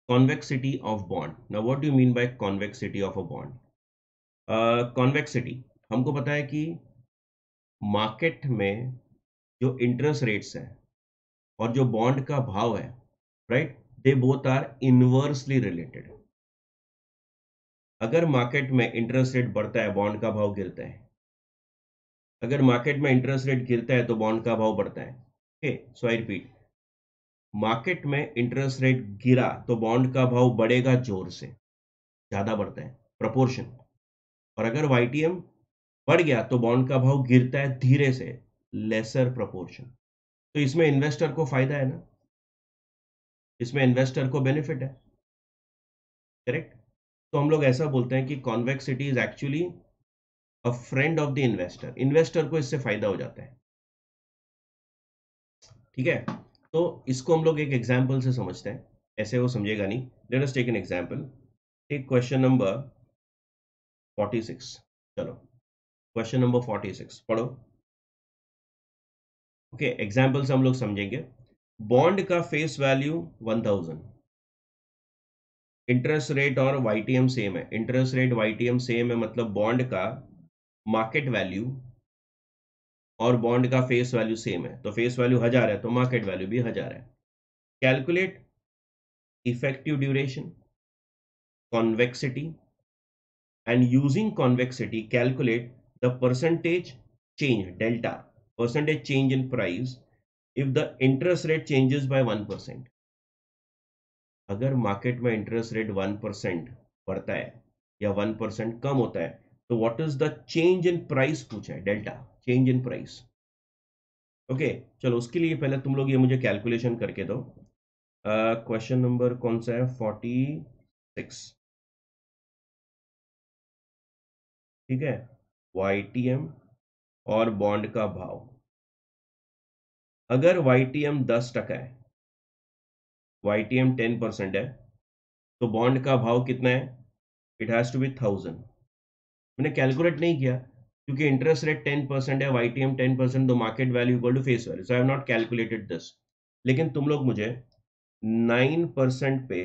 convexity of bond. Now what do you mean by convexity of a bond? Convexity हमको पता है कि market में जो इंटरेस्ट रेट्स है और जो बॉन्ड का भाव है, right, they both are inversely related. अगर मार्केट में इंटरेस्ट रेट बढ़ता है बॉन्ड का भाव गिरता है, अगर मार्केट में इंटरेस्ट रेट गिरता है तो बॉन्ड का भाव बढ़ता है. Okay, so I repeat, market में इंटरेस्ट रेट गिरा तो बॉन्ड का भाव बढ़ेगा, जोर से ज्यादा बढ़ता है, प्रोपोर्शन. और अगर वाईटीएम बढ़ गया तो बॉन्ड का भाव गिरता है धीरे से, लेसर प्रोपोर्शन. तो इसमें इन्वेस्टर को फायदा है ना, इसमें इन्वेस्टर को बेनिफिट है, करेक्ट. तो हम लोग ऐसा बोलते हैं कि convexity is actually a friend of the investor. Investor को इससे फायदा हो जाता है, ठीक है. तो इसको हम लोग एक एग्जाम्पल से समझते हैं, ऐसे वो समझेगा नहीं. Let us take an example. Take question number 46. चलो क्वेश्चन नंबर 46 पढ़ो. ओके, एग्जाम्पल से हम लोग समझेंगे. बॉन्ड का फेस वैल्यू 1000, इंटरेस्ट रेट और वाईटीएम सेम है. इंटरेस्ट रेट वाईटीएम सेम है मतलब बॉन्ड का मार्केट वैल्यू और बॉन्ड का फेस वैल्यू सेम है. तो फेस वैल्यू 1000 है तो मार्केट वैल्यू भी 1000 है. Calculate effective duration, convexity, and using convexity calculate the percentage change, delta, percentage change in price if the interest rate changes by 1%. अगर market में interest rate 1% बढ़ता है या 1% कम होता है तो what is the change in price पूछा है, delta, change in price. Okay, चलो उसके लिए पहले तुम लोग ये मुझे कैलकुलेशन करके दो. क्वेश्चन नंबर कौन सा है, 46, ठीक है. वाईटीएम और बॉन्ड का भाव. अगर वाईटीएम 10% है, वाईटीएम 10% है, तो बॉन्ड का भाव कितना है, इट हैज टू बी 1000. मैंने कैलकुलेट नहीं किया क्योंकि इंटरेस्ट रेट 10% है, वाईटीएम 10%, तो market value equal to face value, so I have not calculated this. लेकिन तुम लोग मुझे 9% पे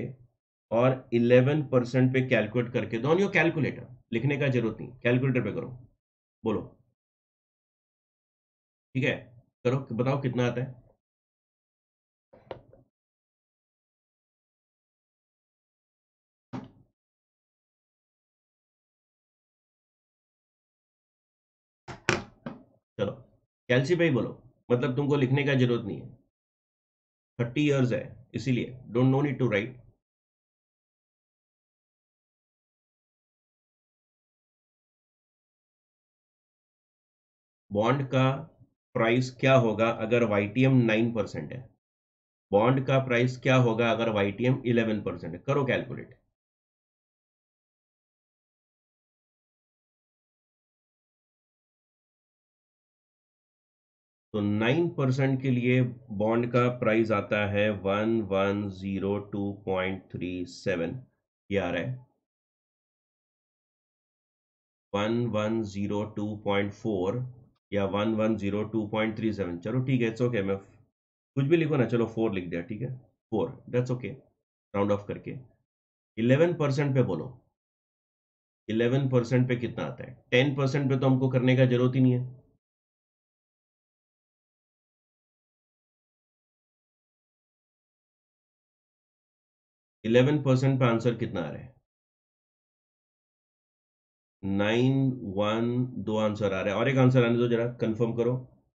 और 11% पे कैलकुलेट करके दो ऑन योर कैलकुलेटर. लिखने का जरूरत नहीं, कैलकुलेटर पे करो, बोलो, ठीक है. करो, बताओ कितना आता है. चलो कैलसी पे ही बोलो, मतलब तुमको लिखने का जरूरत नहीं है, 30 years है, इसीलिए don't, no need to write. Bond का प्राइस क्या होगा अगर वाईटीएम 9% है, बॉन्ड का प्राइस क्या होगा अगर वाईटीएम 11% है, करो कैलकुलेट. तो 9% के लिए बॉन्ड का प्राइस आता है 1102.37, ये आ रहा है 1102.4 या 1102.37. चलो ठीक है, इट्स ओके, मैं कुछ भी लिखो ना, चलो 4 लिख दिया, ठीक है, 4, दैट्स ओके, राउंड ऑफ करके. 11% पे बोलो, 11% पे कितना आता है. 10% पे तो हमको करने का जरूरत ही नहीं है. 11% पे आंसर कितना आ रहा है, 9, 1, 2 आंसर आ रहा है, और एक आंसर आने दो जरा, कंफर्म करो.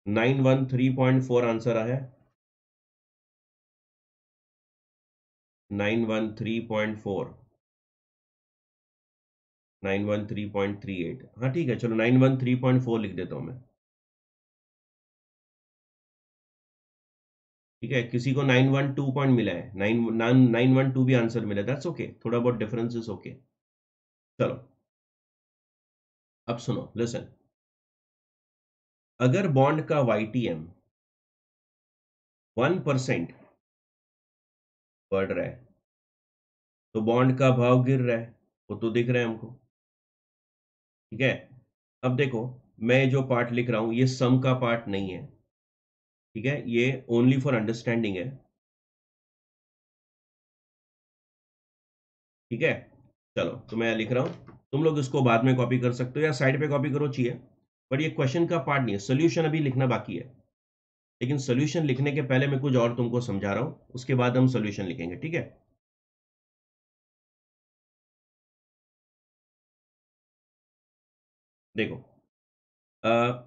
913.4 आंसर आ है, 913.4, 913.38. हाँ ठीक है, चलो 913.4 लिख देता हूँ मैं, ठीक है. किसी को 912 पॉइंट मिला है, 912 भी आंसर मिला, दैट्स ओके, थोड़ा बहुत डिफरेंस इज ओके. चलो अब सुनो, लिसन. अगर बॉन्ड का वाईटीएम 1% बढ़ रहा है तो बॉन्ड का भाव गिर रहा है, वो तो दिख रहा है हमको, ठीक है. अब देखो, मैं जो पार्ट लिख रहा हूं ये सम का पार्ट नहीं है, ठीक है, ये ओनली फॉर अंडरस्टैंडिंग है. ठीक है, चलो तो मैं लिख रहा हूं, तुम लोग इसको बाद में कॉपी कर सकते हो या साइड पे कॉपी करो चाहिए, बट ये क्वेश्चन का पार्ट नहीं है, सोल्यूशन अभी लिखना बाकी है। लेकिन सोल्यूशन लिखने के पहले मैं कुछ और तुमको समझा रहा हूं, उसके बाद हम सोल्यूशन लिखेंगे, ठीक है। देखो,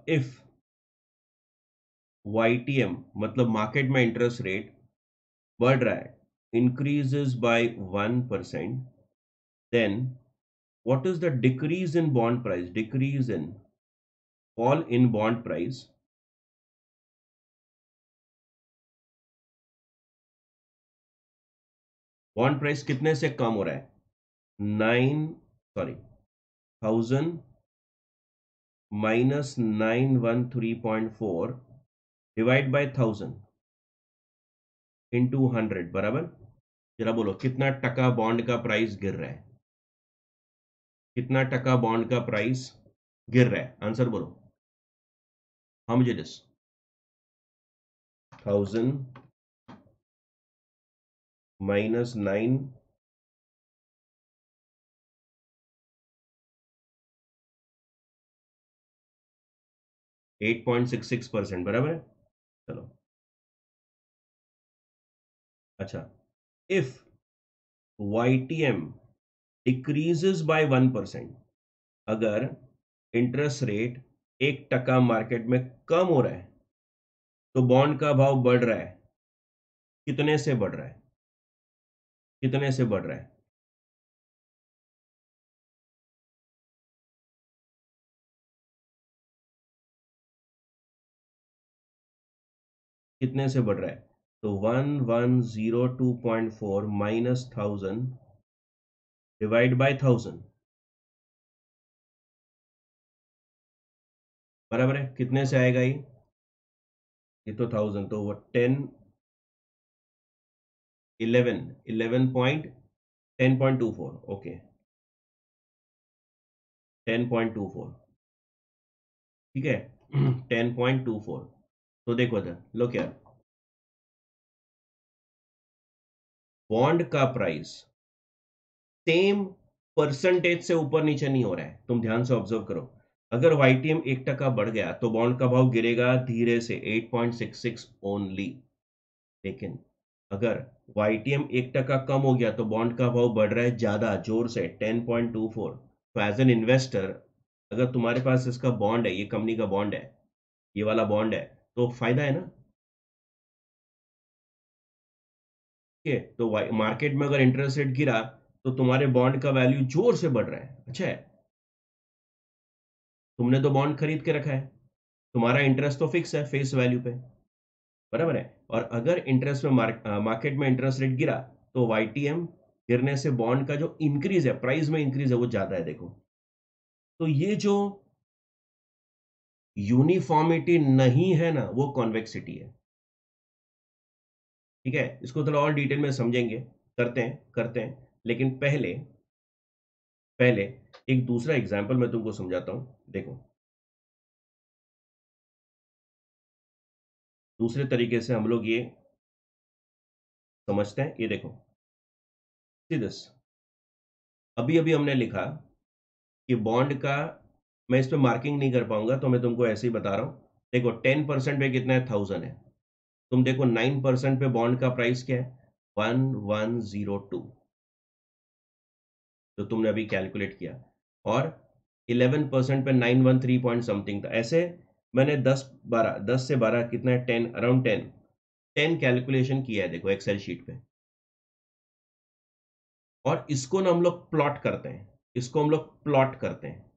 इफ YTM मतलब मार्केट में इंटरेस्ट रेट बढ़ रहा है, increases by 1%, then what is the decrease in bond price, decrease in fall in bond price, bond price कितने से कम हो रहा है, 1000 माइनस 913.4 डिवाइड बाय 1000 इंटू 100 बराबर, जरा बोलो कितना टका बॉन्ड का प्राइस गिर रहा है, कितना टका बॉन्ड का प्राइस गिर रहा है, आंसर बोलो। हाँ मुझे दिस 1000 माइनस 9 8.66% बराबर है, चलो अच्छा, इफ YTM डिक्रीजेस बाय 1%, अगर इंटरेस्ट रेट 1% मार्केट में कम हो रहा है तो बॉन्ड का भाव बढ़ रहा है, कितने से बढ़ रहा है, कितने से बढ़ रहा है, कितने से बढ़ रहा है, तो 1102.4 माइनस 1000 डिवाइड बाय 1000 बराबर है, कितने से आएगा ये तो 1000, तो वो 10 11 11.10.24, ओके 10.24, ठीक है 10.24, तो देखो इधर लो क्या, बॉन्ड का प्राइस सेम परसेंटेज से ऊपर नीचे नहीं हो रहा है, तुम ध्यान से ऑब्जर्व करो, अगर YTM 1% बढ़ गया तो बॉन्ड का भाव गिरेगा धीरे से 8.66 ओनली, लेकिन अगर YTM 1% कम हो गया तो बॉन्ड का भाव बढ़ रहा है ज्यादा जोर से 10.24, तो एज एन इन्वेस्टर अगर तुम्हारे पास इसका बॉन्ड है, ये कंपनी का बॉन्ड है, ये वाला बॉन्ड है, तो फायदा है ना, ठीक है, तो मार्केट में अगर इंटरेस्ट रेट गिरा तो तुम्हारे बॉन्ड का वैल्यू जोर से बढ़ रहा है, अच्छा है, तुमने तो बॉन्ड खरीद के रखा है, तुम्हारा इंटरेस्ट तो फिक्स है फेस वैल्यू पे, बराबर है, और अगर इंटरेस्ट में मार्केट में इंटरेस्ट रेट गिरा तो YTM गिरने से बॉन्ड का जो इंक्रीज है, प्राइस में इंक्रीज है, वो ज्यादा है, देखो, तो ये जो यूनिफॉर्मिटी नहीं है ना, वो कॉन्वेक्सिटी है, ठीक है, इसको थोड़ा और डिटेल में समझेंगे, करते हैं, लेकिन पहले पहले एक दूसरा एग्जाम्पल मैं तुमको समझाता हूं, देखो दूसरे तरीके से हम लोग ये समझते हैं, ये देखो सी दिस, अभी अभी हमने लिखा कि बॉन्ड का, मैं इस पे मार्किंग नहीं कर पाऊंगा तो मैं तुमको ऐसे ही बता रहा हूं, देखो 10% पे कितना है, 1000 है, तुम देखो 9% पे बॉन्ड का प्राइस क्या है, 1102, जो तुमने अभी कैलकुलेट किया, और 11% पे 913 पॉइंट समथिंग था, ऐसे मैंने 10 से 12 कितना है, 10, अराउंड 10 कैलकुलेशन किया है, देखो एक्सेल शीट पे, और इसको ना हम लोग प्लॉट करते हैं, इसको हम लोग प्लॉट करते हैं,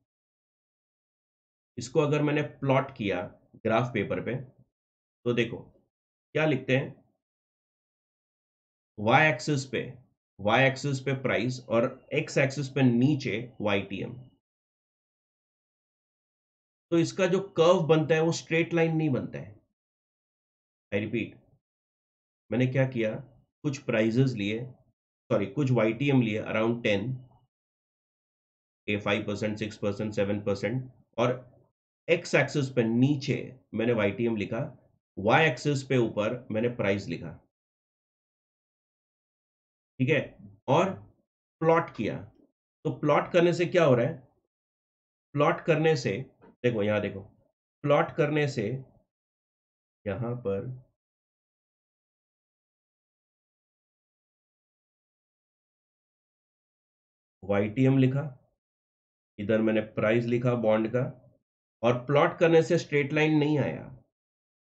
इसको अगर मैंने प्लॉट किया ग्राफ पेपर पे, तो देखो क्या लिखते हैं, वाई एक्सिस पे प्राइस और एक्स एक्सिस पे नीचे YTM, तो इसका जो कर्व बनता है वो स्ट्रेट लाइन नहीं बनता है, आई रिपीट, मैंने क्या किया, कुछ प्राइजेस लिए, सॉरी कुछ YTM लिए अराउंड 10, ए 5%, 6%, 7%, और एक्स एक्सिस पे नीचे मैंने YTM लिखा, वाई एक्सिस पे ऊपर मैंने प्राइस लिखा, ठीक है, और प्लॉट किया। तो प्लॉट करने से क्या हो रहा है, प्लॉट करने से देखो यहां देखो, प्लॉट करने से यहां पर YTM लिखा, इधर मैंने प्राइस लिखा बॉन्ड का, और प्लॉट करने से स्ट्रेट लाइन नहीं आया,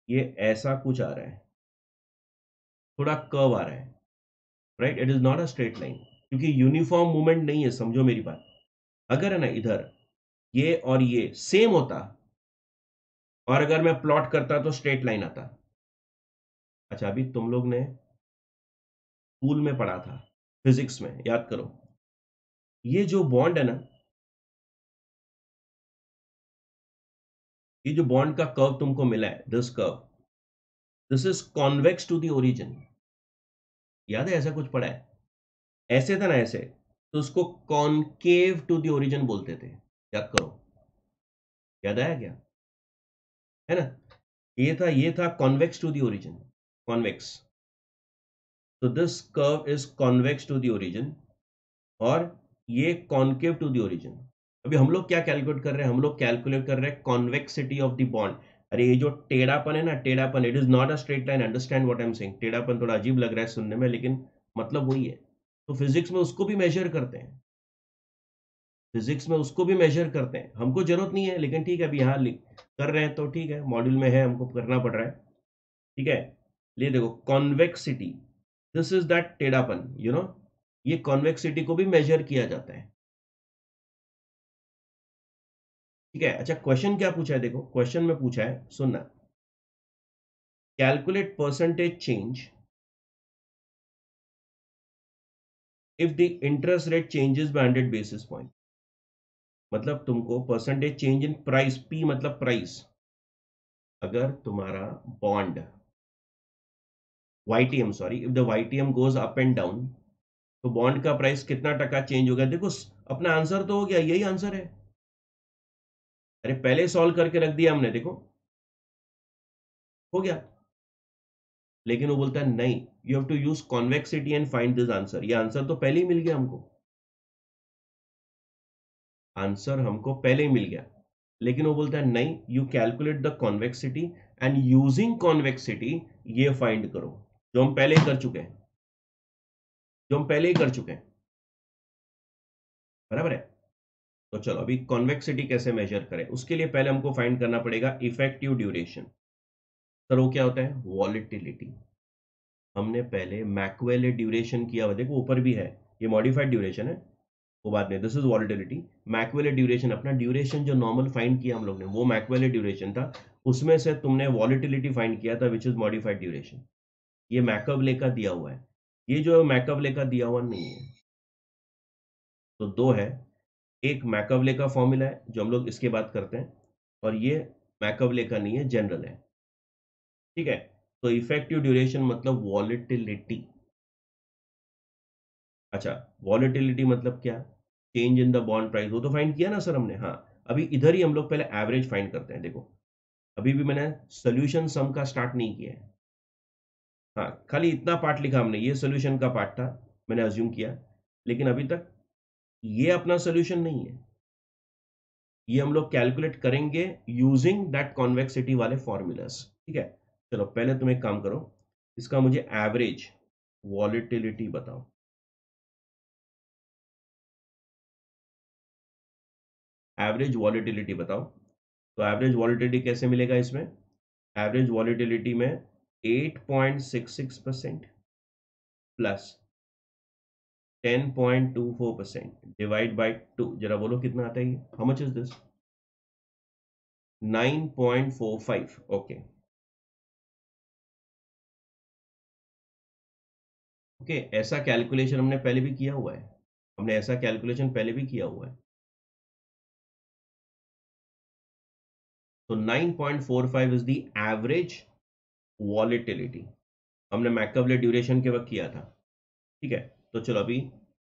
ये ऐसा कुछ आ रहा है, थोड़ा कर्व आ रहा है, right. It is not a straight line, क्योंकि यूनिफॉर्म मूवमेंट नहीं है, समझो मेरी बात। अगर है ना इधर ये और ये सेम होता, और अगर मैं प्लॉट करता तो स्ट्रेट लाइन आता। अच्छा, अभी तुम लोग ने स्कूल में पढ़ा था, फिजिक्स में, याद करो, ये जो बॉन्ड है ना, ये जो बॉन्ड का कर्व तुमको मिला है, this curve, this is convex to the origin. याद है ऐसा कुछ पढ़ा है? ऐसे था ना ऐसे, तो उसको कॉनकेव टू द ओरिजिन बोलते थे, याद करो। याद आया क्या? है ना, ये था convex to the origin, convex. तो this curve is convex to the origin, और ये कॉन्केव टू द ओरिजिन। अभी हम लोग क्या कैलकुलेट कर रहे हैं, हम लोग कैलकुलेट कर रहे हैं कॉन्वेक्सिटी ऑफ द बॉन्ड। अरे ये जो टेढ़ापन है ना, टेढ़ापन, it is not a straight line, understand what I am saying. टेढ़ापन थोड़ा अजीब लग रहा है सुनने में, लेकिन मतलब वही है। तो फिजिक्स में उसको भी मेजर करते हैं, फिजिक्स में उसको भी मेजर करते हैं। हमको जरूरत नहीं है, लेकिन ठीक है, अभी यहाँ कर रहे हैं तो ठीक है, मॉड्यूल में है, हमको करना पड़ रहा है, ठीक है। ये देखो कॉन्वेक्सिटी, दिस इज दैट टेढ़ापन, ये कॉन्वेक्सिटी को भी मेजर किया जाता है, ठीक है। अच्छा, क्वेश्चन क्या पूछा है, देखो क्वेश्चन में पूछा है, सुनना, calculate percentage change if the interest rate changes by 100 basis point. मतलब तुमको percentage change in price, P मतलब प्राइस, अगर तुम्हारा bond YTM, sorry, if the YTM goes up and down, तो बॉन्ड का प्राइस कितना टका चेंज होगा। देखो अपना आंसर तो हो गया, यही आंसर है। अरे पहले सॉल्व करके रख दिया हमने, देखो हो गया। लेकिन वो बोलता है नहीं, you have to use convexity and find this answer. ये आंसर तो पहले ही मिल गया हमको, आंसर हमको पहले ही मिल गया। लेकिन वो बोलता है नहीं, you calculate the convexity and using convexity ये फाइंड करो, जो हम पहले ही कर चुके हैं, जो हम पहले ही कर चुके हैं, बराबर है। तो चलो अभी कॉन्वेक्सिटी कैसे मेजर करें, उसके लिए पहले हमको फाइंड करना पड़ेगा इफेक्टिव ड्यूरेशन। सर वो क्या होता है? वॉलेटिलिटी। हमने पहले मैक्सवेल ड्यूरेशन किया हुआ, देखो ऊपर भी है, ये मॉडिफाइड ड्यूरेशन है, वो बात नहीं, this is volatility. Maxwell duration, अपना ड्यूरेशन जो नॉर्मल फाइंड किया हम लोग ने, वो मैक्सवेल ड्यूरेशन था, उसमें से तुमने वॉलेटिलिटी फाइंड किया था, विच इज मॉडिफाइड ड्यूरेशन। ये मैकअवले का दिया हुआ है, ये जो मैकअवले का दिया हुआ नहीं है। तो दो है, एक मैकअवले का फॉर्मूला है जो हम लोग इसके बात करते हैं, और ये मैकअवले का नहीं है, जनरल है, ठीक है। तो इफेक्टिव ड्यूरेशन मतलब वॉलेटिलिटी। अच्छा, वॉलेटिलिटी मतलब क्या? Change in the bond price, वो तो फाइंड किया ना सर हमने। हाँ, अभी इधर ही हम लोग पहले एवरेज फाइंड करते हैं। देखो अभी भी मैंने सोल्यूशन सम का स्टार्ट नहीं किया है, हाँ, खाली इतना पार्ट लिखा हमने, ये सोल्यूशन का पार्ट था, मैंने अज्यूम किया, लेकिन अभी तक ये अपना सोल्यूशन नहीं है, ये हम लोग कैलकुलेट करेंगे यूजिंग दैट कॉन्वेक्सिटी वाले फॉर्मूलाज, ठीक है। चलो पहले तुम एक काम करो, इसका मुझे एवरेज वॉलेटिलिटी बताओ। एवरेज वॉलेटिलिटी बताओ। तो एवरेज वॉलेटिलिटी कैसे मिलेगा इसमें? एवरेज वॉलेटिलिटी में 8.66% प्लस 10.24% डिवाइड बाय 2, जरा बोलो कितना आता है ये, how much is this? 9.45, okay. Okay, ऐसा कैलकुलेशन हमने पहले भी किया हुआ है, हमने ऐसा कैलकुलेशन पहले भी किया हुआ है। तो 9.45 इज द एवरेज वॉलेटिलिटी, हमने मैकअवले ड्यूरेशन के वक्त किया था, ठीक है। तो चलो अभी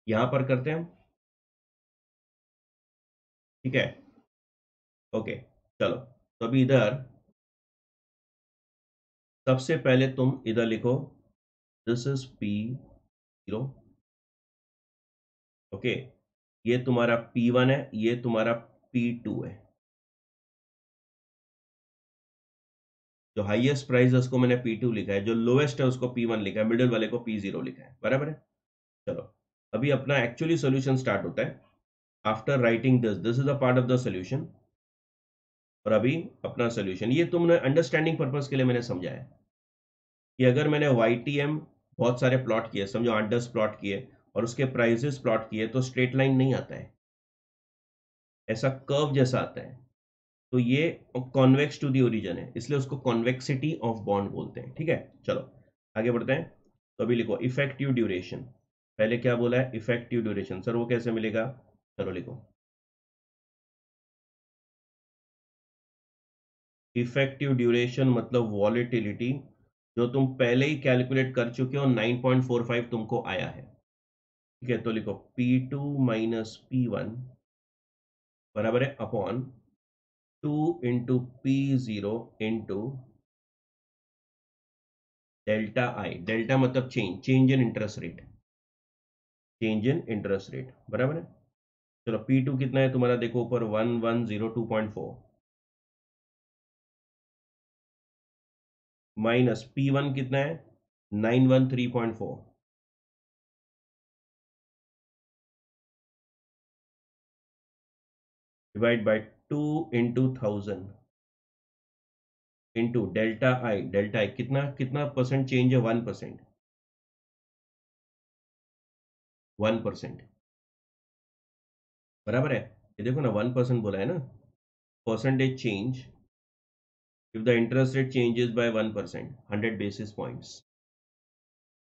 यहां पर करते हैं हम, ठीक है, ओके। चलो तो अभी इधर सबसे पहले तुम इधर लिखो, दिस इज P0, ओके, ये तुम्हारा P1 है, ये तुम्हारा P2 है। जो हाईएस्ट प्राइस है उसको मैंने P2 लिखा है, जो लोएस्ट है उसको P1 लिखा है, मिडिल वाले को P0 लिखा है, बराबर है। चलो, अभी अपना एक्चुअली सॉल्यूशन स्टार्ट होता है। After writing this is a part of the solution. और अभी अपना सॉल्यूशन, ये तुमने अंडरस्टैंडिंग पर्पस के लिए मैंने समझाया है कि अगर मैंने YTM बहुत सारे प्लॉट किए, समझो 8-10 प्लॉट किए और उसके प्राइसेस प्लॉट किए, तो स्ट्रेट लाइन नहीं आता है, ऐसा कर्व जैसा आता है। तो ये कॉन्वेक्स टू दी ओरिजिन है, इसलिए उसको कॉन्वेक्सिटी ऑफ बॉन्ड बोलते हैं। ठीक है, चलो आगे बढ़ते हैं। तो अभी लिखो इफेक्टिव ड्यूरेशन। पहले क्या बोला है, इफेक्टिव ड्यूरेशन। सर वो कैसे मिलेगा, चलो लिखो इफेक्टिव ड्यूरेशन मतलब वॉलेटिलिटी, जो तुम पहले ही कैलकुलेट कर चुके हो, 9.45 तुमको आया है। ठीक है, तो लिखो P2 माइनस P1 बराबर है upon 2 into P0 into delta I. Delta मतलब change in interest rate, change in interest rate, बराबर है। चलो P2 कितना है तुम्हारा, देखो ऊपर 1102.4 माइनस P1 कितना है 913.4 divide by 2 into 1000 into delta आई कितना कितना परसेंट चेंज है, 1%। 1%, बराबर है। ये देखो ना 1% बोला है ना, percentage change if the interest rate changes by 1%, 100 basis points.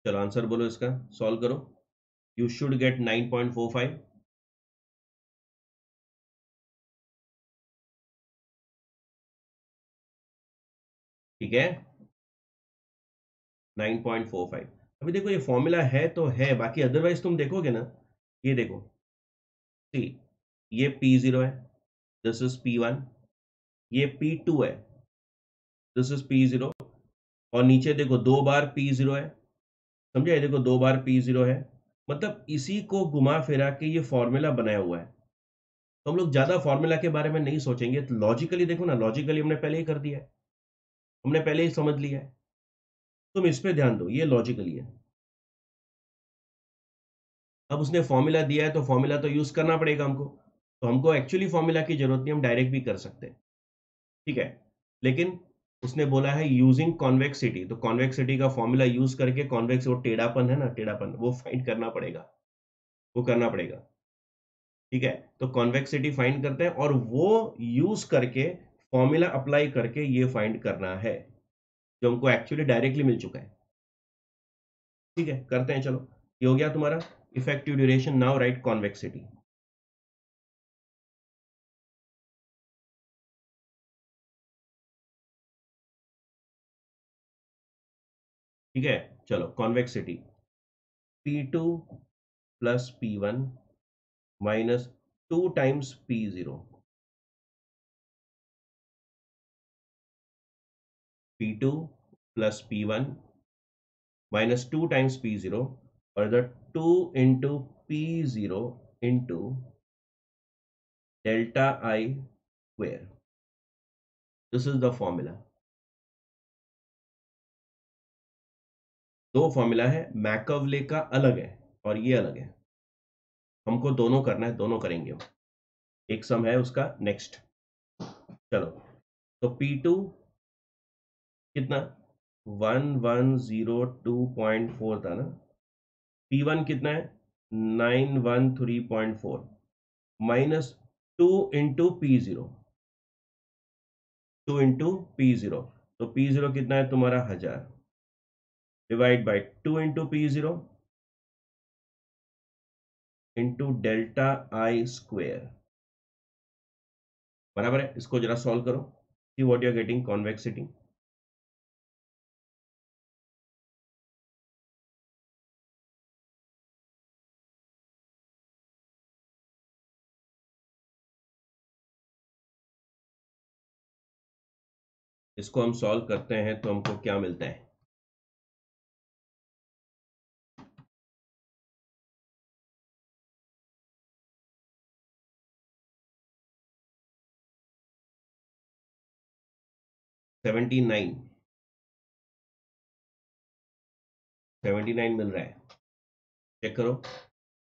चलो आंसर बोलो इसका, सॉल्व करो। You should get 9.45। ठीक है, 9.45। अभी देखो ये फॉर्मूला है तो है, बाकी अदरवाइज तुम देखोगे ना, ये देखो सी, ये P0 है, दिस इज P1, ये P2 है, दिस इज P0, और नीचे देखो दो बार P0 है, समझे, ये देखो दो बार P0 है। मतलब इसी को घुमा फिरा के ये फॉर्मूला बनाया हुआ है। तो हम लोग ज्यादा फॉर्मूला के बारे में नहीं सोचेंगे, तो लॉजिकली देखो ना, लॉजिकली हमने पहले ही कर दिया है, हमने पहले ही समझ लिया है। तुम इस पे ध्यान दो, ये लॉजिकली है। अब उसने फॉर्मूला दिया है तो फॉर्मूला तो यूज करना पड़ेगा हमको, तो हमको एक्चुअली फॉर्मूला की जरूरत नहीं, हम डायरेक्ट भी कर सकते हैं। ठीक है, लेकिन उसने बोला है यूजिंग कॉन्वेक्सिटी, तो कॉन्वेक्सिटी का फॉर्मूला यूज करके कॉन्वेक्स, वो टेढ़ापन है ना, टेढ़ापन वो फाइंड करना पड़ेगा, वो करना पड़ेगा। ठीक है, तो कॉन्वेक्सिटी फाइंड करते हैं और वो यूज करके फॉर्मूला अप्लाई करके ये फाइंड करना है, जो हमको एक्चुअली डायरेक्टली मिल चुका है। ठीक है, करते हैं, चलो ये हो गया तुम्हारा effective duration. Now right convexity. ठीक है, चलो convexity P2 plus P1 minus 2 times P0, P2 plus P1 minus 2 times P0, और इधर 2 into P0 into delta I square. This is the formula. दो फॉर्मूला है, मैकवले का अलग है और ये अलग है, हमको दोनों करना है, दोनों करेंगे हम। एक सम है उसका नेक्स्ट। चलो, तो P2 कितना 1102.4 था ना, P1 कितना है 913.4 minus 2 into P0, 2 into P0, तो P0 कितना है तुम्हारा 1000 divide by 2 into P0 into delta I square, बराबर है। इसको जरा सॉल्व करो, see what you are getting convexity. इसको हम सॉल्व करते हैं तो हमको क्या मिलता है, 79 79 मिल रहा है, चेक करो,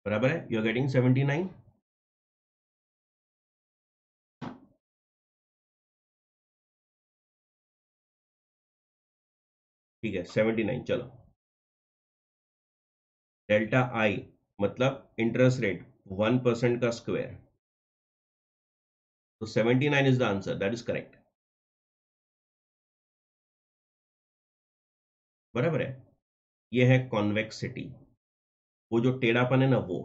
बराबर है, यू आर गेटिंग 79। ठीक है 79, चलो डेल्टा आई मतलब इंटरेस्ट रेट 1% का स्क्वायर, तो 79 is the answer, that is correct, बराबर है। ये है कॉन्वेक्सिटी, वो जो टेढ़ापन है ना वो।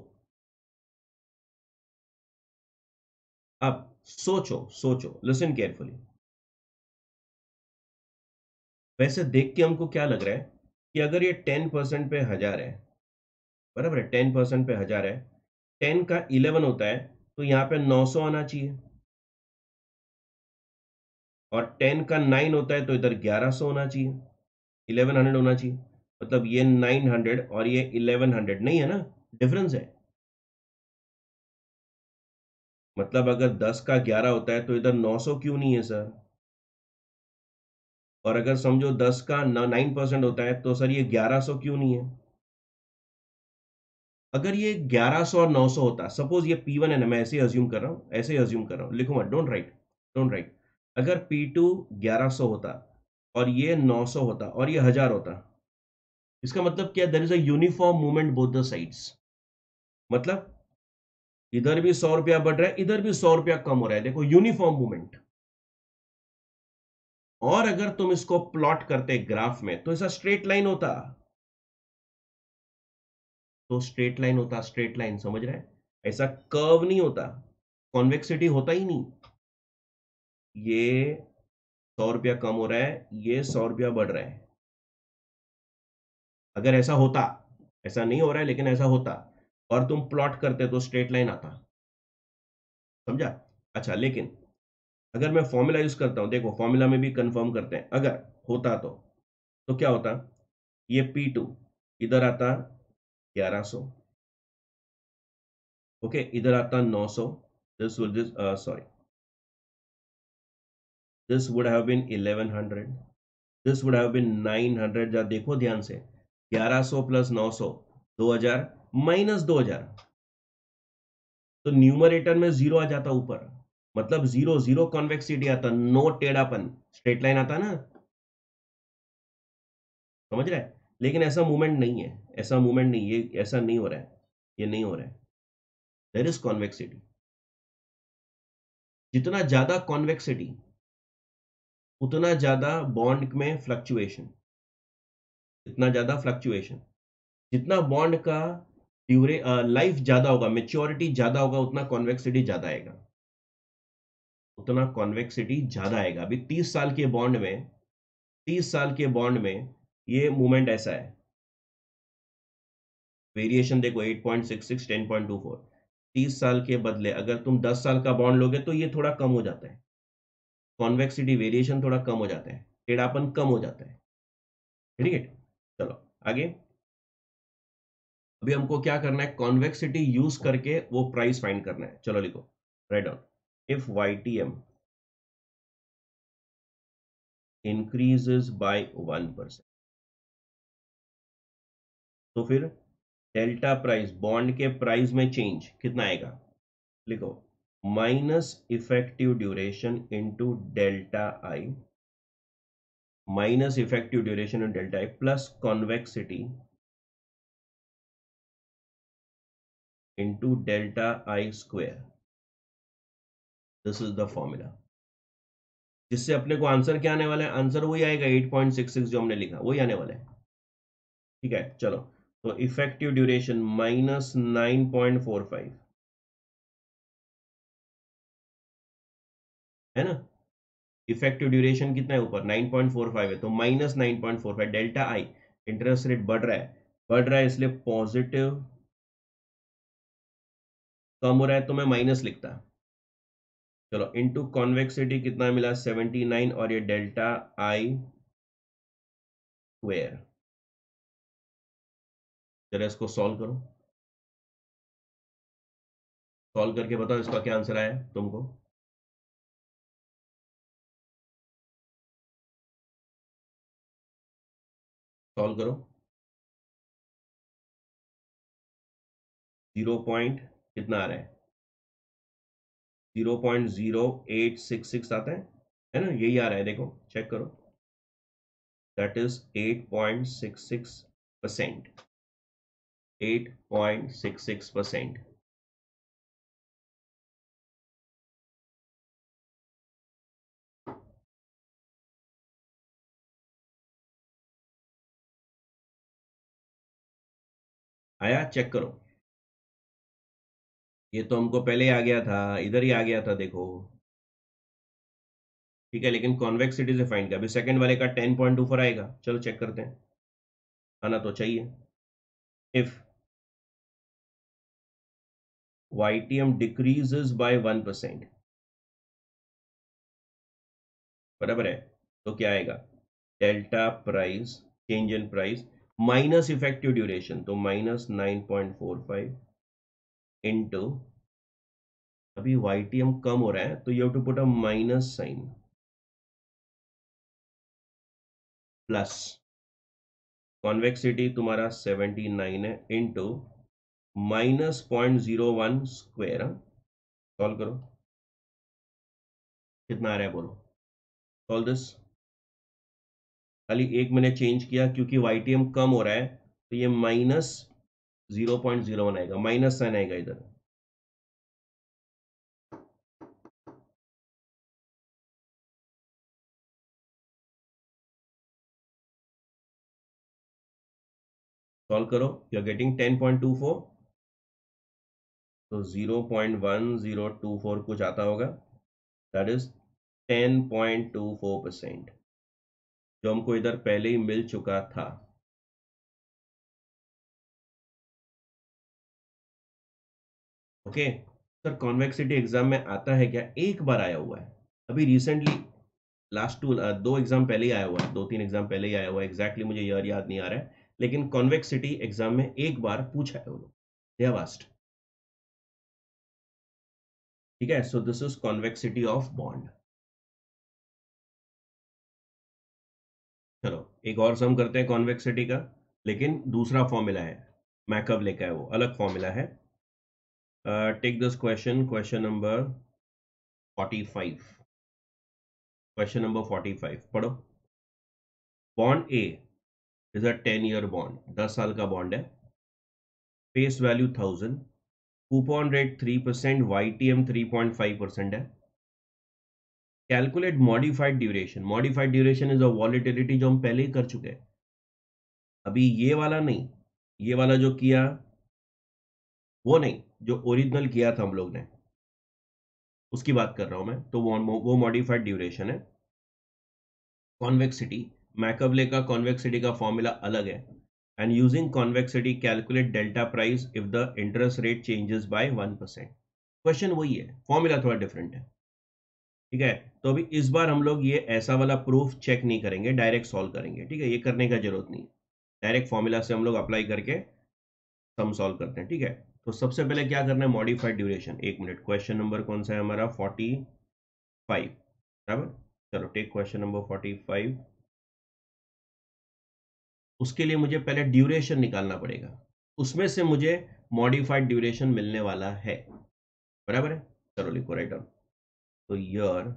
अब सोचो सोचो, लिसन केयरफुली। वैसे देख के हमको क्या लग रहा है कि अगर ये 10% पे 1000 है, बराबर है, 10% पे 1000 है, 10 का 11 होता है, तो यहाँ पे 900 आना चाहिए, और 10 का 9 होता है तो इधर 1100 होना चाहिए, 1100 होना चाहिए, मतलब ये 900 और ये 1100 नहीं है ना, डिफरेंस है। मतलब अगर 10 का 11 होता है तो इधर 900 क्यों नहीं है सर? और अगर समझो 10 का 9% होता है तो सर ये 1100 क्यों नहीं है? अगर ये 1100 और 900 होता, सपोज ये P1 है ना, मैं ऐसे ही अज्यूम कर रहा हूँ, ऐसे ही अज्यूम कर रहा हूँ, लिखो मत, डोंट राइट, डोंट राइट। अगर P2 1100 होता और ये 900 होता और ये 1000 होता, इसका मतलब क्या, there is a uniform movement both the sides, मतलब इधर भी 100 रुपया बढ़ रहा है, इधर भी 100 रुपया कम हो रहा है, देखो यूनिफॉर्म मूवमेंट। और अगर तुम इसको प्लॉट करते ग्राफ में तो ऐसा स्ट्रेट लाइन होता, तो स्ट्रेट लाइन होता, स्ट्रेट लाइन, समझ रहे हैं, ऐसा कर्व नहीं होता, कॉन्वेक्सिटी होता ही नहीं। ये 100 रुपया कम हो रहा है, ये 100 रुपया बढ़ रहा है, अगर ऐसा होता, ऐसा नहीं हो रहा है लेकिन ऐसा होता, और तुम प्लॉट करते तो स्ट्रेट लाइन आता, समझा? अच्छा, लेकिन अगर मैं फॉर्मूला यूज करता हूं, देखो फॉर्मूला में भी कंफर्म करते हैं, अगर होता तो क्या होता, ये P2 इधर आता 1100, ओके, इधर आता 900, this would this sorry, this would have been 1100, this would have been 900, जरा देखो ध्यान से, 1100 प्लस 900, 2000 माइनस 2000, तो न्यूमरेटर में जीरो आ जाता ऊपर, मतलब जीरो, जीरो कॉन्वेक्सिटी आता, नो टेढ़ापन, स्ट्रेट लाइन आता ना, समझ रहा है? लेकिन ऐसा मूवमेंट नहीं है, ऐसा मूवमेंट नहीं, ये ऐसा नहीं हो रहा है, ये नहीं हो रहा है, देयर इज कॉन्वेक्सिटी। जितना ज्यादा कॉन्वेक्सिटी उतना ज्यादा बॉन्ड में फ्लक्चुएशन, इतना ज्यादा फ्लक्चुएशन, जितना बॉन्ड का ड्यूरे लाइफ ज्यादा होगा, मेच्योरिटी ज्यादा होगा, उतना कॉन्वेक्सिटी ज्यादा आएगा, उतना कॉन्वेक्सिटी ज्यादा आएगा। अभी 30 साल के बॉन्ड में, 30 साल के बॉन्ड में ये मूवमेंट ऐसा है, वेरिएशन देखो 8.66, 10.24, 30 साल के बदले अगर तुम 10 साल का बॉन्ड लोगे तो ये थोड़ा कम हो जाता है, कॉन्वेक्सिटी वेरिएशन थोड़ा कम हो जाता है, टेढ़ापन कम हो जाता है, ठीक है? चलो आगे, अभी हमको क्या करना है, कॉन्वेक्सिटी यूज करके वो प्राइस फाइंड करना है, चलो लिखो, write down, if YTM increases by 1%, तो फिर डेल्टा प्राइस, बॉन्ड के प्राइस में चेंज कितना आएगा, लिखो, minus effective duration into delta I, minus effective duration in delta I plus convexity into delta I square, this is the formula, जिससे अपने को आंसर क्या आने वाला है, आंसर वही आएगा 8.66 जो हमने लिखा वही आने वाला है, ठीक है? चलो, तो इफेक्टिव ड्यूरेशन -9.45 है ना, इफेक्टिव ड्यूरेशन कितना है ऊपर, 9.45 है, तो -9.45, डेल्टा आई, इंटरेस्ट रेट बढ़ रहा है, बढ़ रहा है इसलिए पॉजिटिव, कम हो रहा है तो मैं माइनस लिखता, चलो इनटू कॉन्वेक्सिटी कितना मिला 79, और ये डेल्टा आई स्क्वायर, जरा इसको सॉल्व करो, सॉल्व करके बताओ इसका क्या आंसर आया तुमको। सॉल्व करो। 0 पॉइंट कितना आ रहा है? 0.0866 आता है ना, यही आ रहा है, देखो चेक करो, दैट इज 8.66%। 8.66%। आया, चेक करो। ये तो हमको पहले आ गया था, इधर ही आ गया था, देखो। ठीक है, लेकिन कॉन्वेक्सिटी से फाइंड किया, अभी सेकंड वाले का 10.24 आएगा, चलो चेक करते हैं, आना तो चाहिए। इफ YTM डिक्रीजेस बाय 1%, बराबर है, तो क्या आएगा? Delta price, change in price minus effective duration, तो -9.45 इंटू, अभी YTM कम हो रहा है तो you have to put a minus sign, plus convexity तुम्हारा 79 है, इंटू -0.01 स्क्वेयर। सॉल्व करो, कितना आ रहा है बोलो, सॉल्व दिस। खाली एक मैंने चेंज किया क्योंकि YTM कम हो रहा है, तो ये -0.01 आएगा, माइनस साइन आएगा इधर। सॉल्व करो, यू आर गेटिंग 10.24, तो 0.1024 कुछ आता होगा, दैट इज 10.24%, जो हमको इधर पहले ही मिल चुका था। ओके सर, कॉन्वेक्सिटी एग्जाम में आता है क्या? एक बार आया हुआ है, अभी रिसेंटली, लास्ट दो एग्जाम पहले ही आया हुआ है, 2-3 एग्जाम पहले ही आया हुआ है, एग्जैक्टली मुझे ईयर याद नहीं आ रहा है, लेकिन कॉन्वेक्सिटी एग्जाम में एक बार पूछा है वो लोग, दे हैव आस्क्ड। ठीक है, so this is convexity of bond. चलो एक और सम करते हैं कॉन्वेक्सिटी का, लेकिन दूसरा फॉर्मूला है, मैकअवले का है, वो अलग फॉर्मूला है। Take this question, question number 45। Question number 45 पढ़ो। Bond A is a 10 year bond, 10 साल का बॉन्ड है, face value 1000, coupon rate 3%, YTM 3.5% है। Calculate modified duration, modified duration is a volatility, जो हम पहले ही कर चुके हैं, अभी ये वाला नहीं, ये वाला जो किया वो नहीं, जो ओरिजिनल किया था हम लोग ने, उसकी बात कर रहा हूं मैं, तो वो मॉडिफाइड ड्यूरेशन है। कॉन्वेक्सिटी, मैकअवले का कॉन्वेक्सिटी का फॉर्मूला अलग है, and using convexity calculate delta price if the interest rate changes by 1%। Question वही है, फॉर्मूला थोड़ा डिफरेंट है। ठीक है, तो अभी इस बार हम लोग ये ऐसा वाला प्रूफ चेक नहीं करेंगे, डायरेक्ट सॉल्व करेंगे। ठीक है, ये करने का जरूरत नहीं, डायरेक्ट फॉर्मूला से हम लोग अप्लाई करके सम सॉल्व करते हैं। ठीक है, तो सबसे पहले क्या करना है, मॉडिफाइड ड्यूरेशन, एक मिनट, क्वेश्चन नंबर कौन सा है हमारा, 45, बराबर। चलो टेक क्वेश्चन नंबर 45, उसके लिए मुझे पहले ड्यूरेशन निकालना पड़ेगा, उसमें से मुझे मॉडिफाइड ड्यूरेशन मिलने वाला है, बराबर है। चलो लिखो, राइट डाउन। तो यर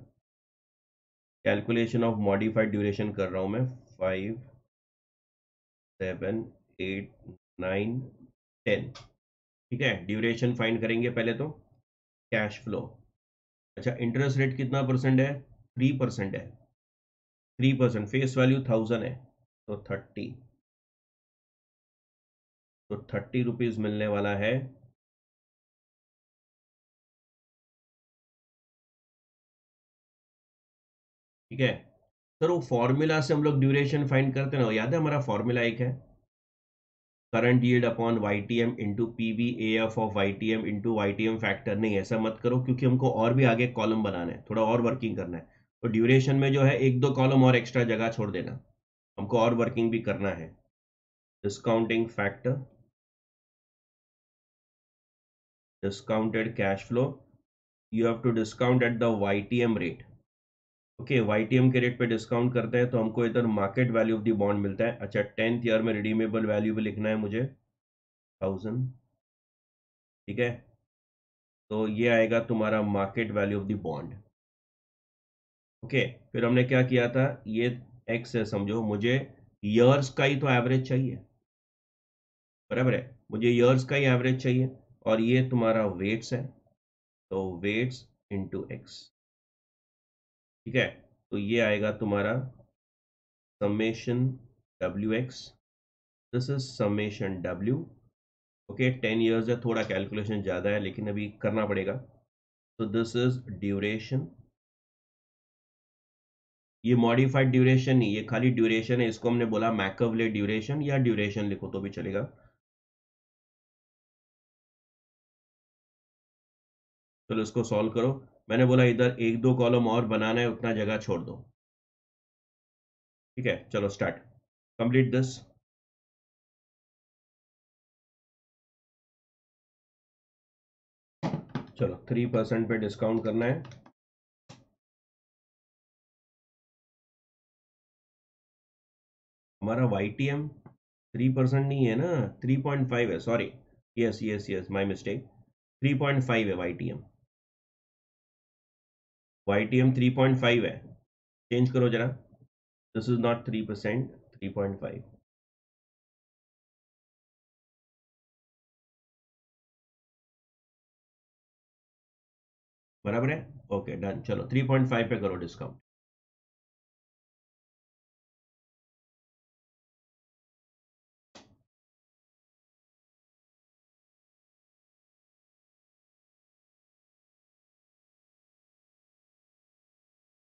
कैलकुलेशन ऑफ मॉडिफाइड ड्यूरेशन कर रहा हूं मैं, 5, 7, 8, 9, 10। ठीक है, ड्यूरेशन फाइंड करेंगे पहले तो, कैश फ्लो। अच्छा, इंटरेस्ट रेट कितना परसेंट है? 3% है, 3%, फेस वैल्यू 1000 है, तो 30, तो 30 रुपीज मिलने वाला है। ठीक है सर, वो फॉर्मूला से हम लोग ड्यूरेशन फाइंड करते हैं ना, याद है हमारा फॉर्मूला एक है, current yield upon YTM into PVAF of YTM into YTM factor. नहीं, ऐसा मत करो, क्योंकि हमको और भी आगे कॉलम बनाना है, थोड़ा और वर्किंग करना है, तो ड्यूरेशन में जो है एक दो कॉलम और एक्स्ट्रा जगह छोड़ देना, हमको और वर्किंग भी करना है। Discounting factor, discounted cash flow, you have to discount at the YTM rate, okay, YTM के रेट पे डिस्काउंट करते हैं तो हमको इधर market value of the bond मिलता है। अच्छा, 10th ईयर में रिडीमेबल वैल्यू भी लिखना है मुझे 1000, ठीक है। तो ये आएगा तुम्हारा market value of the bond. Okay, फिर हमने क्या किया था, ये एक्स है समझो, मुझे ईयर्स का ही तो एवरेज चाहिए, बराबर है, मुझे ईयर्स का ही एवरेज चाहिए। और ये तुम्हारा वेट्स है, तो वेट्स इंटू एक्स, ठीक है। तो ये आएगा तुम्हारा summation W x, this is summation W. Okay, 10 years है, थोड़ा कैलकुलेशन ज़्यादा है लेकिन अभी करना पड़ेगा। तो दिस इज ड्यूरेशन, ये मॉडिफाइड ड्यूरेशन नहीं, ये खाली ड्यूरेशन है, इसको हमने बोला मैकवले ड्यूरेशन या ड्यूरेशन लिखो तो भी चलेगा। चलो इसको सॉल्व करो। मैंने बोला इधर एक दो कॉलम और बनाना है, उतना जगह छोड़ दो, ठीक है। चलो स्टार्ट, कंप्लीट दिस। चलो 3% पे डिस्काउंट करना है। हमारा YTM 3% नहीं है ना, 3.5 है, sorry. Yes yes yes, my mistake, 3.5 है YTM। YTM 3.5 है, चेंज करो जरा। This is not 3%, 3.5। बराबर है, ओके डन। चलो 3.5 पे करो डिस्काउंट।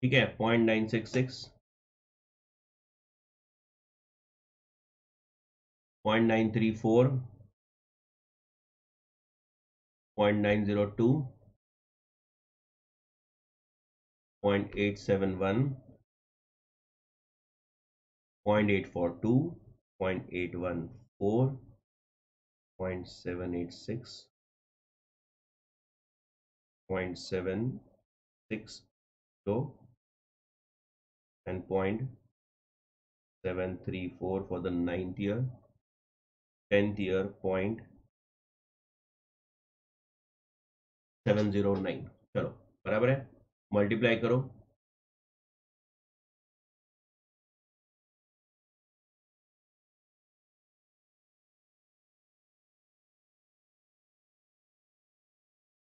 ठीक है, 0.966, 0.934, 0.902, 0.871, 0.842, 0.814, 0.786, 0.762 and 0.734 for the 9th year, 10th year 0.709। चलो बराबर है, मल्टीप्लाई करो।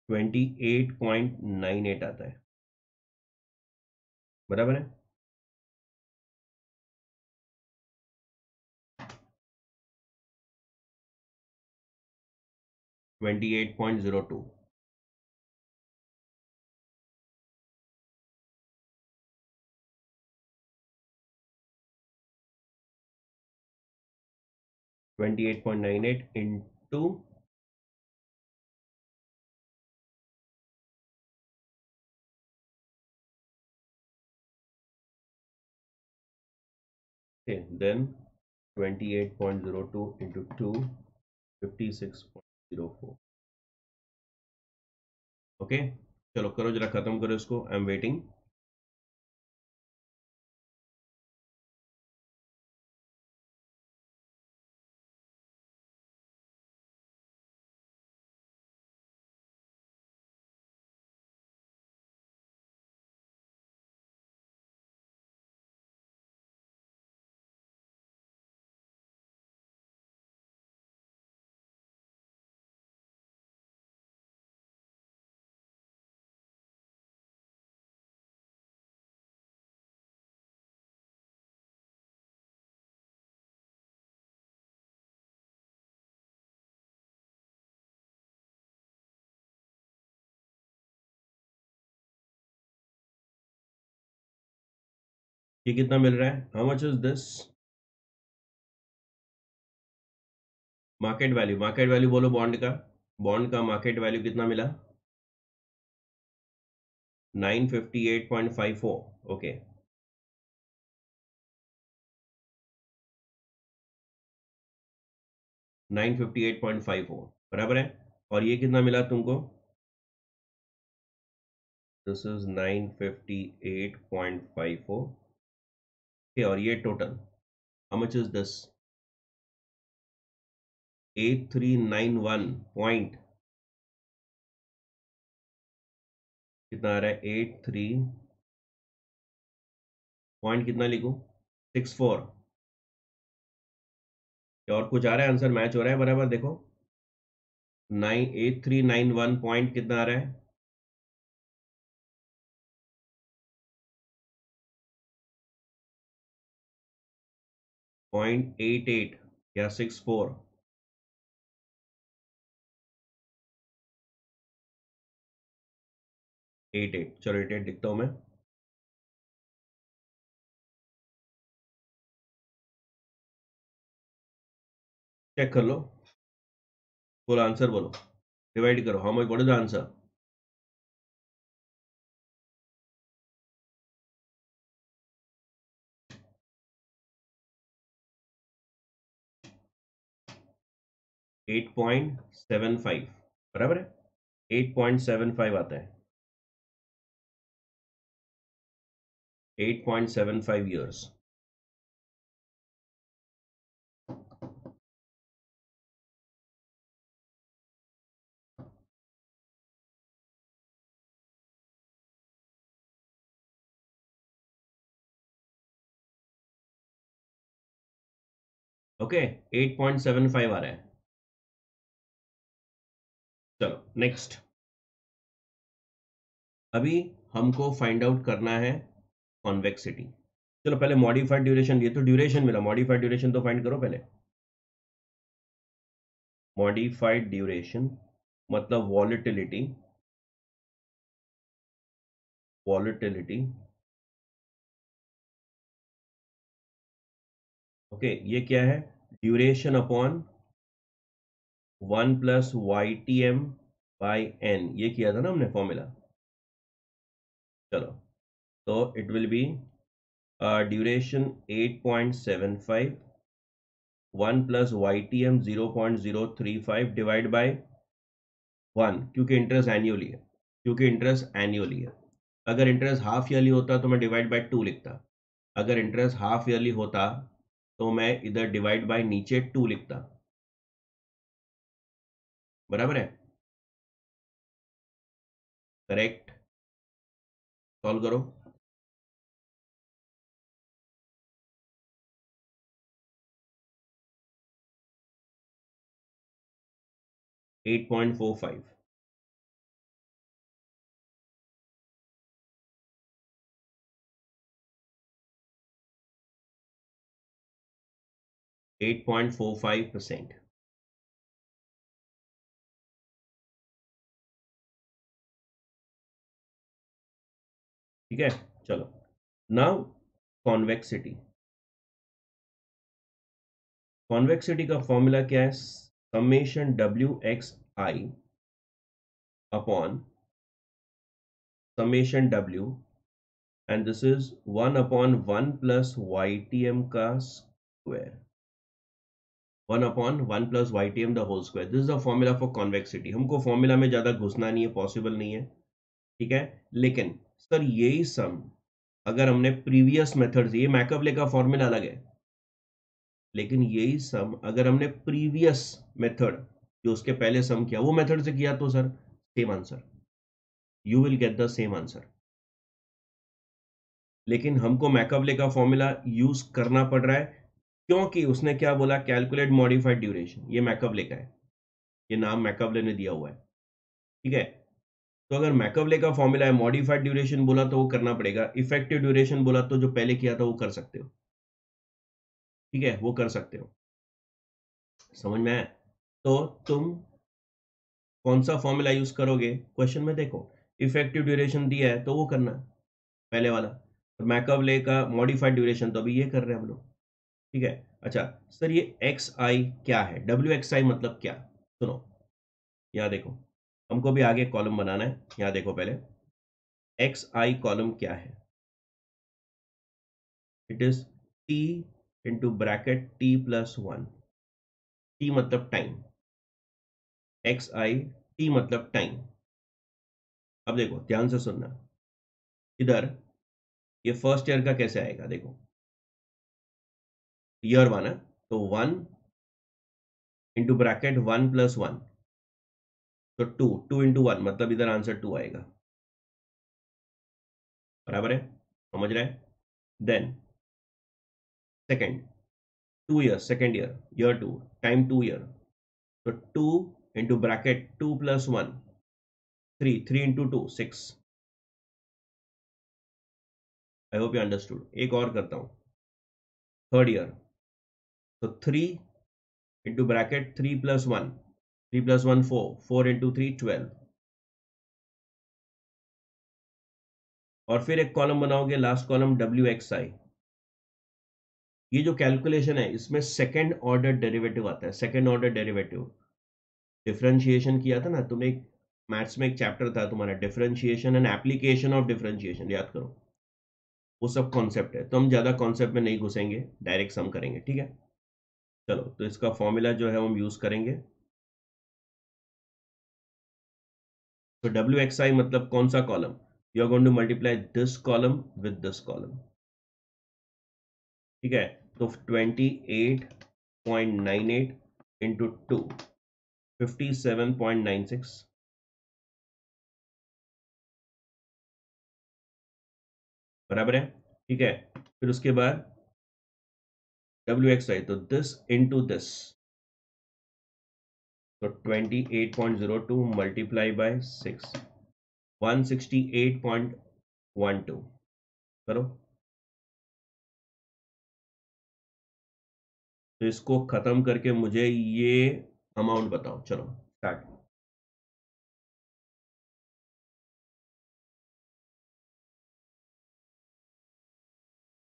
28.98 आता है, बराबर है। 28.02, 28.98 इंटू, देन 28.02 इंटू 2, 56.04। ओके, चलो करो जरा, खत्म करो इसको, आई एम वेटिंग। ये कितना मिल रहा है, how much is this? Market value बोलो बॉन्ड का, बॉन्ड का मार्केट वैल्यू कितना मिला? 958.54। ओके, 958.54 बराबर है। और ये कितना मिला तुमको? This is 958.54। ओके, और ये total how much is this? 8391 point कितना आ रहा है? 83 पॉइंट कितना लिखूं? 64। और कुछ आ रहा है? आंसर मैच हो रहा है बराबर? देखो 98391 पॉइंट कितना आ रहा है? 0.88 या 64? 88, चलो 88 लिखता हूं मैं। चेक कर लो, बोलो आंसर बोलो, डिवाइड करो। How much, what is the answer? 8.75 बराबर है। 8.75 आता है। 8.75 ईयर्स। ओके, 8.75 आ रहा है। चलो नेक्स्ट। अभी हमको फाइंड आउट करना है कॉन्वेक्सिटी। चलो पहले मॉडिफाइड ड्यूरेशन, ये तो ड्यूरेशन मिला, मॉडिफाइड ड्यूरेशन तो फाइंड करो पहले। मॉडिफाइड ड्यूरेशन मतलब वॉलेटिलिटी। वॉलेटिलिटी, ओके, ये क्या है? ड्यूरेशन अपॉन 1 + YTM/N, ये किया था ना हमने फॉर्मूला। चलो, तो it will be duration 8.75, 1 + YTM 0.035 divide by 1, क्योंकि इंटरेस्ट एनुअली है। क्योंकि इंटरेस्ट एनुअली है। अगर इंटरेस्ट हाफ ईयरली होता तो मैं डिवाइड बाय 2 लिखता। अगर इंटरेस्ट हाफ ईयरली होता तो मैं इधर डिवाइड बाय नीचे 2 लिखता। बराबर है? करेक्ट। सॉल्व करो। 8.45। 8.45%। ठीक है, चलो नाउ कॉन्वेक्सिटी। कॉन्वेक्सिटी का फॉर्मूला क्या है? Summation WXI upon summation W, and this is 1/1 + YTM का square. 1/1 + YTM the whole square. This is the formula for convexity. हमको फॉर्मूला में ज्यादा घुसना नहीं है, पॉसिबल नहीं है। ठीक है, लेकिन सर यही सम अगर हमने प्रीवियस मेथड से, ये मैकअबले का फॉर्मूला अलग है, लेकिन यही सम अगर हमने प्रीवियस मेथड जो उसके पहले सम किया वो मेथड से किया तो sir same answer, you will get the same answer. लेकिन हमको मैकअबले का फॉर्मूला यूज करना पड़ रहा है, क्योंकि उसने क्या बोला? Calculate modified duration. ये मैकअबले का है, ये नाम मैकअबले ने दिया हुआ है। ठीक है, तो अगर मैकअबले का फॉर्मूला है, मॉडिफाइड ड्यूरेशन बोला तो वो करना पड़ेगा, इफेक्टिव ड्यूरेशन बोला तो जो पहले किया था वो कर सकते हो। ठीक है, वो कर सकते हो। समझ में आया? तो तुम कौन सा फॉर्मूला यूज करोगे क्वेश्चन में? देखो, इफेक्टिव ड्यूरेशन दिया है तो वो करना है पहले वाला, और मैकअबले का मॉडिफाइड ड्यूरेशन तो अभी ये कर रहे हैं हम लोग। ठीक है, अच्छा सर ये एक्स आई क्या है? WXI मतलब क्या? सुनो, यहाँ देखो, हमको भी आगे कॉलम बनाना है। यहाँ देखो पहले, एक्स आई कॉलम क्या है? It is T into bracket T+1। T मतलब टाइम, XI T मतलब टाइम। अब देखो ध्यान से सुनना, इधर ये फर्स्ट ईयर का कैसे आएगा, देखो ईयर 1 है, तो 1 इंटू ब्रैकेट 1 + 1, तो 2, 2 × 1 मतलब इधर आंसर 2 आएगा, बराबर है, समझ रहे हैं। Then second, 2 year, second year, year 2 time 2 year, तो 2 इंटू bracket 2 + 1, 3, 3 × 2 6। I hope you understood. एक और करता हूँ, थर्ड ईयर, तो 3 इंटू ब्रैकेट 3 + 1, 3 + 1 4, 4 × 3 12, और फिर एक कॉलम बनाओगे, लास्ट कॉलम WXI। ये जो कैलकुलेशन है इसमें सेकेंड ऑर्डर डेरिवेटिव आता है, सेकेंड ऑर्डर डेरिवेटिव। डिफरेंशिएशन किया था ना तुमने, एक मैथ्स में एक चैप्टर था तुम्हारा, differentiation and application of differentiation, याद करो, वो सब कॉन्सेप्ट है, तो हम ज्यादा कॉन्सेप्ट में नहीं घुसेंगे, डायरेक्ट सम करेंगे, ठीक है। चलो, तो इसका फॉर्मूला जो है हम यूज करेंगे। तो WXI मतलब कौन सा column, you are going to multiply this column with this column, ठीक है। तो 28.98 इंटू 2, 57.96, बराबर है, ठीक है। फिर उसके बाद WXI, तो दिस इंटू दिस, तो 28.02 मल्टीप्लाई बाय 6, 168.12 करो। तो इसको खत्म करके मुझे ये अमाउंट बताओ, चलो स्टार्ट।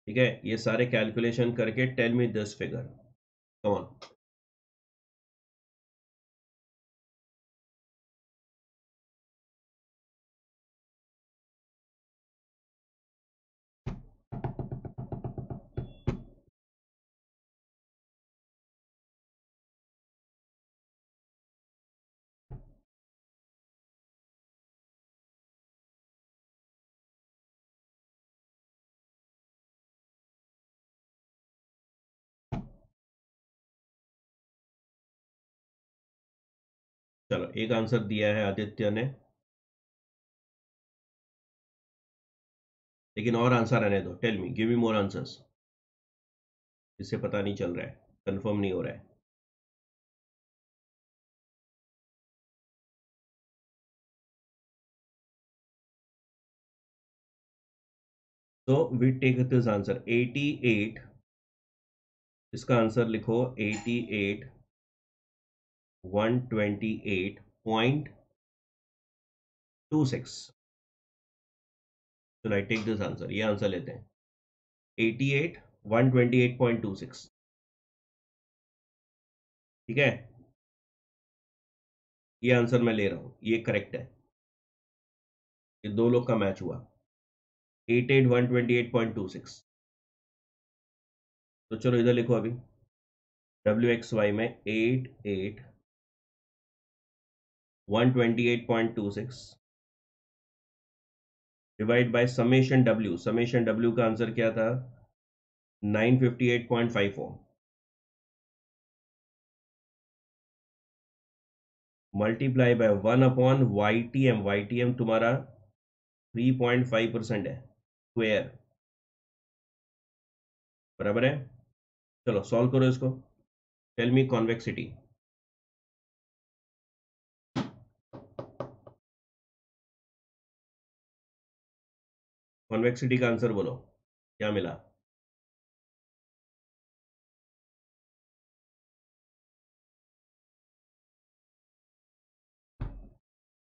ठीक है, ये सारे कैलकुलेशन करके tell me this figure, come on. चलो, एक आंसर दिया है आदित्य ने, लेकिन और आंसर आने दो, tell me, give me more answers. इससे पता नहीं चल रहा है, कंफर्म नहीं हो रहा है। तो वी टेक दिस आंसर 88, इसका आंसर लिखो 88 128.26। चलो, आई टेक दिस आंसर, ये आंसर लेते हैं, 88 128.26, ठीक है। ये आंसर मैं ले रहा हूं, ये करेक्ट है, ये दो लोग का मैच हुआ, 88 128.26। तो चलो इधर लिखो अभी, WXY में 88 128.26 डिवाइड बाय समेशन W का आंसर क्या था, 958.54, मल्टीप्लाई बाय 1/YTM, YTM तुम्हारा 3.5% है, स्क्वायर, बराबर है। चलो सॉल्व करो इसको, टेल मी कॉन्वेक्सिटी। कॉन्वेक्सिटी का आंसर बोलो, क्या मिला।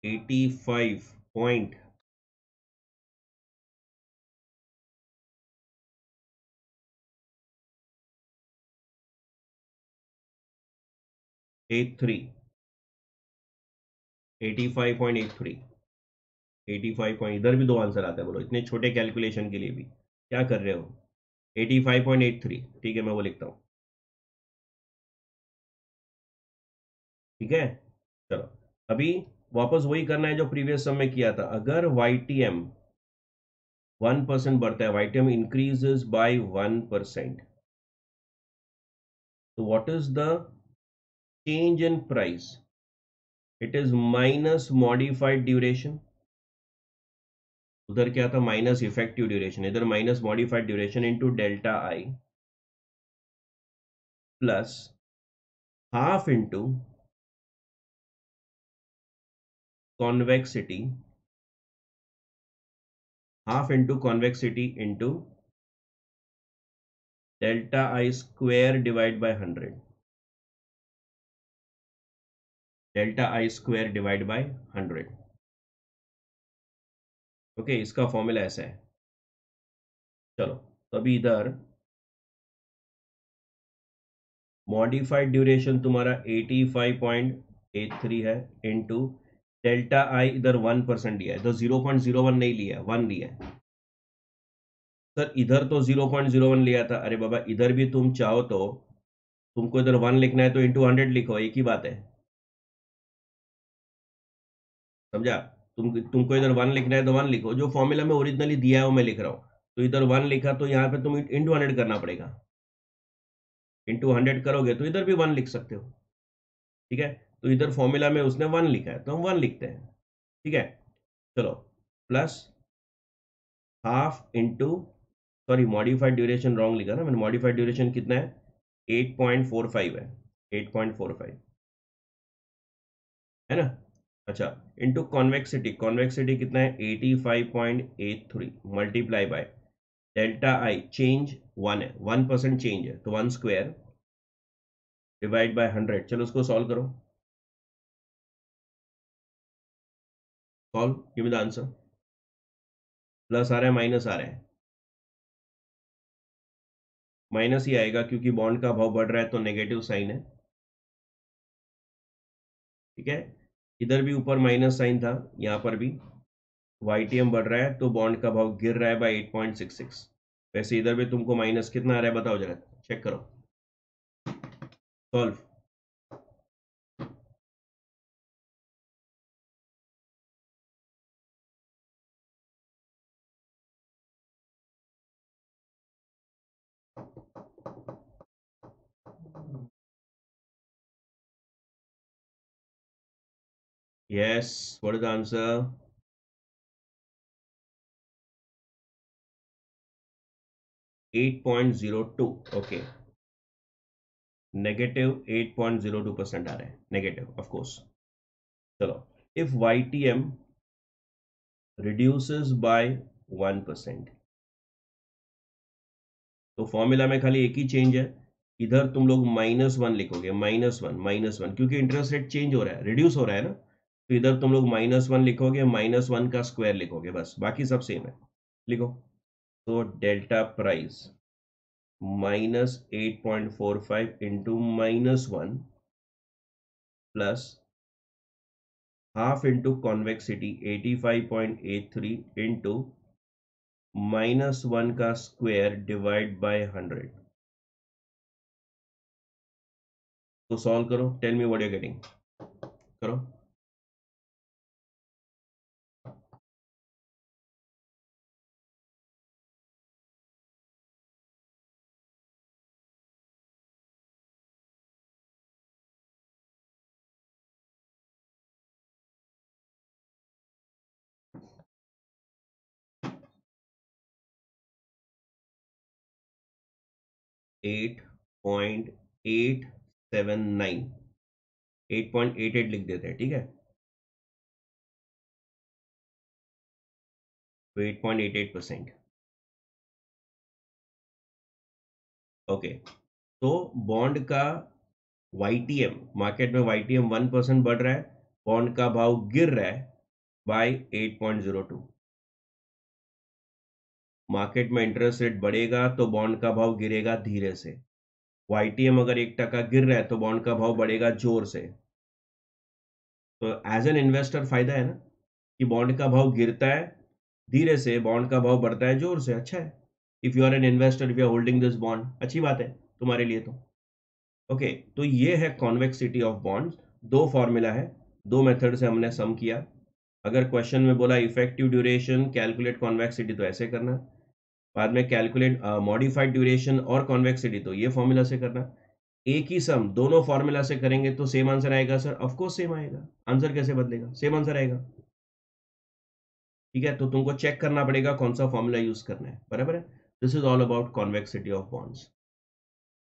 85.83, eighty five point eight three, 85 point, इधर भी दो आंसर आते हैं, बोलो इतने छोटे कैलकुलेशन के लिए भी क्या कर रहे हो। 85.83, ठीक है, मैं वो लिखता हूँ, ठीक है। चलो, अभी वापस वही करना है जो प्रीवियस सम में किया था, अगर YTM 1% बढ़ता है, YTM increases by 1%. So what is the change in price? It is minus modified duration. उधर क्या था, माइनस इफेक्टिव ड्यूरेशन, इधर minus modified duration into delta I plus half into convexity, half into convexity into delta I square divide by 100, delta I square divide by 100. Okay, इसका formula ऐसा है. चलो, तो अभी इधर मॉडिफाइड ड्यूरेशन तुम्हारा 85.83 है इनटू डेल्टा आई, इधर 1% लिया है तो 0.01 नहीं लिया, 1 लिया है. सर इधर तो 0.01 लिया था. अरे बाबा, इधर भी तुम चाहो तो तुमको इधर 1 लिखना है तो इंटू 100 लिखो, एक ही बात है. समझा? तुमको इधर 1 लिखना है तो 1 लिखो, जो फॉर्मूला में ओरिजिनली दिया है वो मैं लिख रहा हूँ. तो इधर 1 लिखा तो यहाँ पे तुम इंटू 100 करना पड़ेगा. इंटू 100 करोगे तो इधर भी 1 लिख सकते हो. ठीक है, तो इधर फॉर्मूला में उसने 1 लिखा है तो हम 1 लिखते हैं. ठीक है, चलो, plus half into, sorry modified duration wrong लिखा ना मैंने. मॉडिफाइड ड्यूरेशन कितना है, 8.45 है, 8.45 है ना. अच्छा, इंटू कॉन्वेक्सिटी, कॉन्वेक्सिटी कितना है 85.83 multiply by delta I, change 1 है, 1% चेंज है तो 1 स्क्वायर डिवाइड बाय 100. चलो उसको सॉल्व करो, solve, give me the answer. Plus आ रहा है माइनस आ रहा है, माइनस ही आएगा क्योंकि बॉन्ड का भाव बढ़ रहा है तो नेगेटिव साइन है. ठीक है, इधर भी ऊपर माइनस साइन था, यहाँ पर भी YTM बढ़ रहा है तो बॉन्ड का भाव गिर रहा है बाय 8.66. वैसे इधर भी तुमको माइनस कितना आ रहा है बताओ जरा, चेक करो, solve. Yes, what is the answer? -8.02. Okay, -8.02% आ रहा है, नेगेटिव ऑफ कोर्स. चलो, इफ YTM reduces by 1%, तो फॉर्मूला में खाली एक ही चेंज है, इधर तुम लोग -1 लिखोगे, -1 क्योंकि इंटरेस्ट रेट चेंज हो रहा है, रिड्यूस हो रहा है ना, तो इधर तुम लोग -1 लिखोगे, -1 का स्क्वायर लिखोगे, बस बाकी सब सेम है. लिखो, तो delta price -8.45 into -1 plus half into convexity 85.83 into -1 का स्क्वायर डिवाइड बाय 100. तो सॉल्व करो, tell me what you are getting, करो. 8.879, 8.88 लिख देते हैं. ठीक है, तो 8.88%. ओके, तो बॉन्ड का YTM, मार्केट में YTM 1% बढ़ रहा है, बॉन्ड का भाव गिर रहा है बाय 8.02. मार्केट में इंटरेस्ट रेट बढ़ेगा तो बॉन्ड का भाव गिरेगा धीरे से. YTM अगर 1% गिर रहा है तो बॉन्ड का भाव बढ़ेगा जोर से. तो एज एन इन्वेस्टर फायदा है ना, कि बॉन्ड का भाव गिरता है धीरे से, बॉन्ड का भाव बढ़ता है जोर से. अच्छा है, if you are an investor, if you are holding this bond, अच्छी बात है तुम्हारे लिए तो. ओके, तो ये है कॉन्वेक्सिटी ऑफ बॉन्ड्स. दो फॉर्मूला है, दो मेथड से हमने सम किया. अगर क्वेश्चन में बोला इफेक्टिव ड्यूरेशन कैलकुलेट कॉन्वेक्सिटी तो ऐसे करना, बाद में कैलकुलेट मॉडिफाइड ड्यूरेशन और कॉन्वेक्सिटी तो ये फॉर्मूला से करना। एक ही सम दोनों फॉर्मूला से करेंगे तो सेम आंसर आएगा सर, ऑफ कोर्स सेम आएगा, आंसर कैसे बदलेगा, सेम आंसर आएगा। ठीक है, तो तुमको चेक करना पड़ेगा कौन सा फॉर्मूला यूज करना है, बराबर है। This is all about convexity of bonds.